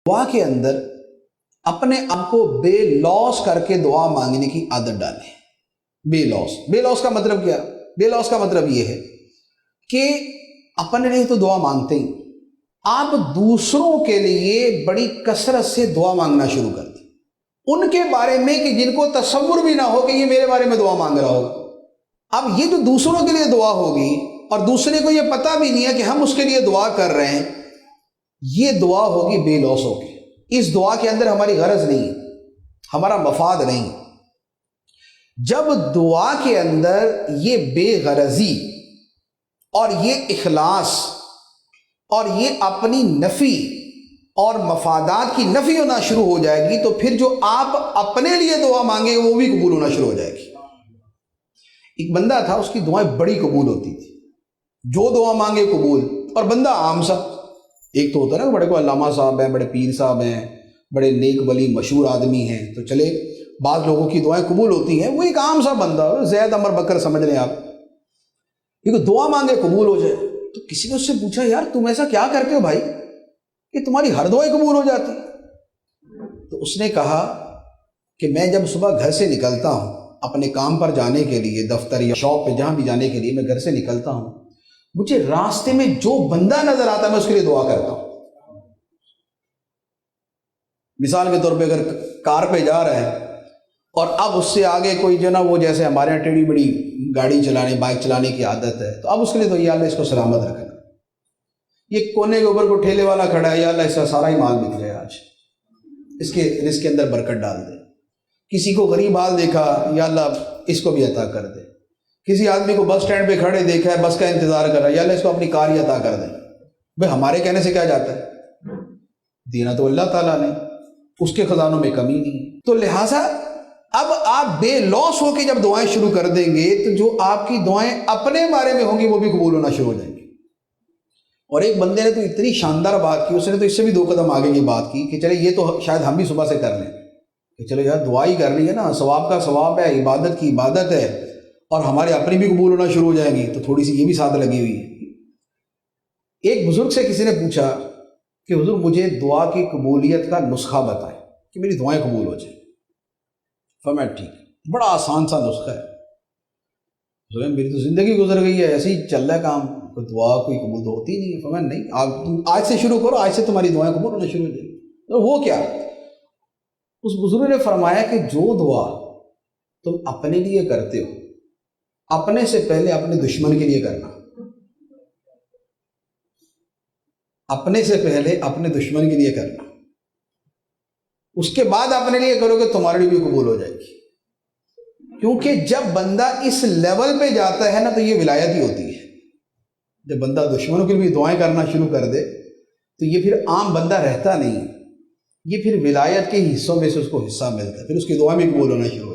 دعا کے اندر اپنے آپ کو بے لوس کر کے دعا مانگنے کی عادت ڈالیں۔ بے لوس کا مطلب کیا؟ بے لوس کا مطلب یہ ہے کہ اپنے لیے تو دعا مانگتے ہی، آپ دوسروں کے لیے بڑی کثرت سے دعا مانگنا شروع کر دیں، ان کے بارے میں کہ جن کو تصور بھی نہ ہو کہ یہ میرے بارے میں دعا مانگ رہا ہوگا۔ اب یہ جو دوسروں کے لیے دعا ہوگی اور دوسرے کو یہ پتہ بھی نہیں ہے کہ ہم اس کے لیے دعا کر رہے ہیں، یہ دعا ہوگی بے لوس ہوگی۔ اس دعا کے اندر ہماری غرض نہیں ہے، ہمارا مفاد نہیں۔ جب دعا کے اندر یہ بے غرضی اور یہ اخلاص اور یہ اپنی نفی اور مفادات کی نفی ہونا شروع ہو جائے گی، تو پھر جو آپ اپنے لیے دعا مانگے وہ بھی قبول ہونا شروع ہو جائے گی۔ ایک بندہ تھا، اس کی دعائیں بڑی قبول ہوتی تھی، جو دعا مانگے قبول۔ اور بندہ عام سا، ایک تو ہوتا ہے نا بڑے کو علامہ صاحب ہیں، بڑے پیر صاحب ہیں، بڑے نیک ولی مشہور آدمی ہیں، تو چلے بعض لوگوں کی دعائیں قبول ہوتی ہیں، وہ ایک عام سا بندہ، زید عمر بکر سمجھ لیں آپ، کیونکہ دعا مانگے قبول ہو جائے۔ تو کسی نے اس سے پوچھا، یار تم ایسا کیا کرتے ہو بھائی کہ تمہاری ہر دعائیں قبول ہو جاتی؟ تو اس نے کہا کہ میں جب صبح گھر سے نکلتا ہوں اپنے کام پر جانے کے لیے، دفتر یا شاپ پہ جہاں بھی جانے کے لیے میں گھر سے نکلتا ہوں، مجھے راستے میں جو بندہ نظر آتا ہے میں اس کے لیے دعا کرتا ہوں۔ مثال کے طور پہ اگر کار پہ جا رہا ہے اور اب اس سے آگے کوئی جو نا وہ جیسے ہمارے یہاں ٹیڑھی بڑی گاڑی چلانے، بائک چلانے کی عادت ہے، تو اب اس کے لیے تو یا اللہ اس کو سلامت رکھنا۔ یہ کونے کے اوپر کو ٹھیلے والا کھڑا ہے، یا اللہ اس کا سارا ہی مال بک گیا آج، اس کے رزق کے اندر برکت ڈال دے۔ کسی کو غریب حال دیکھا، یا اللہ اس کو بھی عطا کر دے۔ کسی آدمی کو بس سٹینڈ پہ کھڑے دیکھا ہے، بس کا انتظار کر رہا ہے، یا اللہ اس کو اپنی کار ہی عطا کر دے۔ بھئی ہمارے کہنے سے کیا جاتا ہے؟ دینا تو اللہ تعالیٰ نے، اس کے خزانوں میں کمی نہیں ہے۔ تو لہٰذا اب آپ بے لوس ہو کے جب دعائیں شروع کر دیں گے تو جو آپ کی دعائیں اپنے بارے میں ہوں گی وہ بھی قبول ہونا شروع ہو جائیں گی۔ اور ایک بندے نے تو اتنی شاندار بات کی، اس نے تو اس سے بھی 2 قدم آگے کی بات کی کہ چلے یہ تو شاید ہم بھی صبح سے کر لیں کہ چلو یار دعا ہی کرنی ہے نا، ثواب کا ثواب ہے، عبادت کی عبادت ہے، اور ہمارے اپنی بھی قبول ہونا شروع ہو جائیں گی، تو تھوڑی سی یہ بھی ساتھ لگی ہوئی ہے۔ ایک بزرگ سے کسی نے پوچھا کہ حضور مجھے دعا کی قبولیت کا نسخہ بتائیں کہ میری دعائیں قبول ہو جائیں۔ فرمایا ٹھیک ہے، بڑا آسان سا نسخہ ہے، میری تو زندگی گزر گئی ہے ایسے ہی چل رہا ہے کام، کوئی دعا کوئی قبول تو ہوتی نہیں ہے۔ فرمایا نہیں، آپ آج سے شروع کرو، آج سے تمہاری دعائیں قبول ہونا شروع ہو جائیں گی۔ تو وہ کیا؟ اس بزرگ نے فرمایا کہ جو دعا تم اپنے لیے کرتے ہو، اپنے سے پہلے اپنے دشمن کے لیے کرنا، اپنے سے پہلے اپنے دشمن کے لیے کرنا، اس کے بعد اپنے لیے کرو گے تمہارے لیے بھی قبول ہو جائے گی۔ کیونکہ جب بندہ اس لیول پہ جاتا ہے نا تو یہ ولایت ہی ہوتی ہے۔ جب بندہ دشمنوں کے لیے بھی دعائیں کرنا شروع کر دے تو یہ پھر عام بندہ رہتا نہیں، یہ پھر ولایت کے حصوں میں سے اس کو حصہ ملتا ہے، پھر اس کی دعائیں بھی قبول ہونا شروع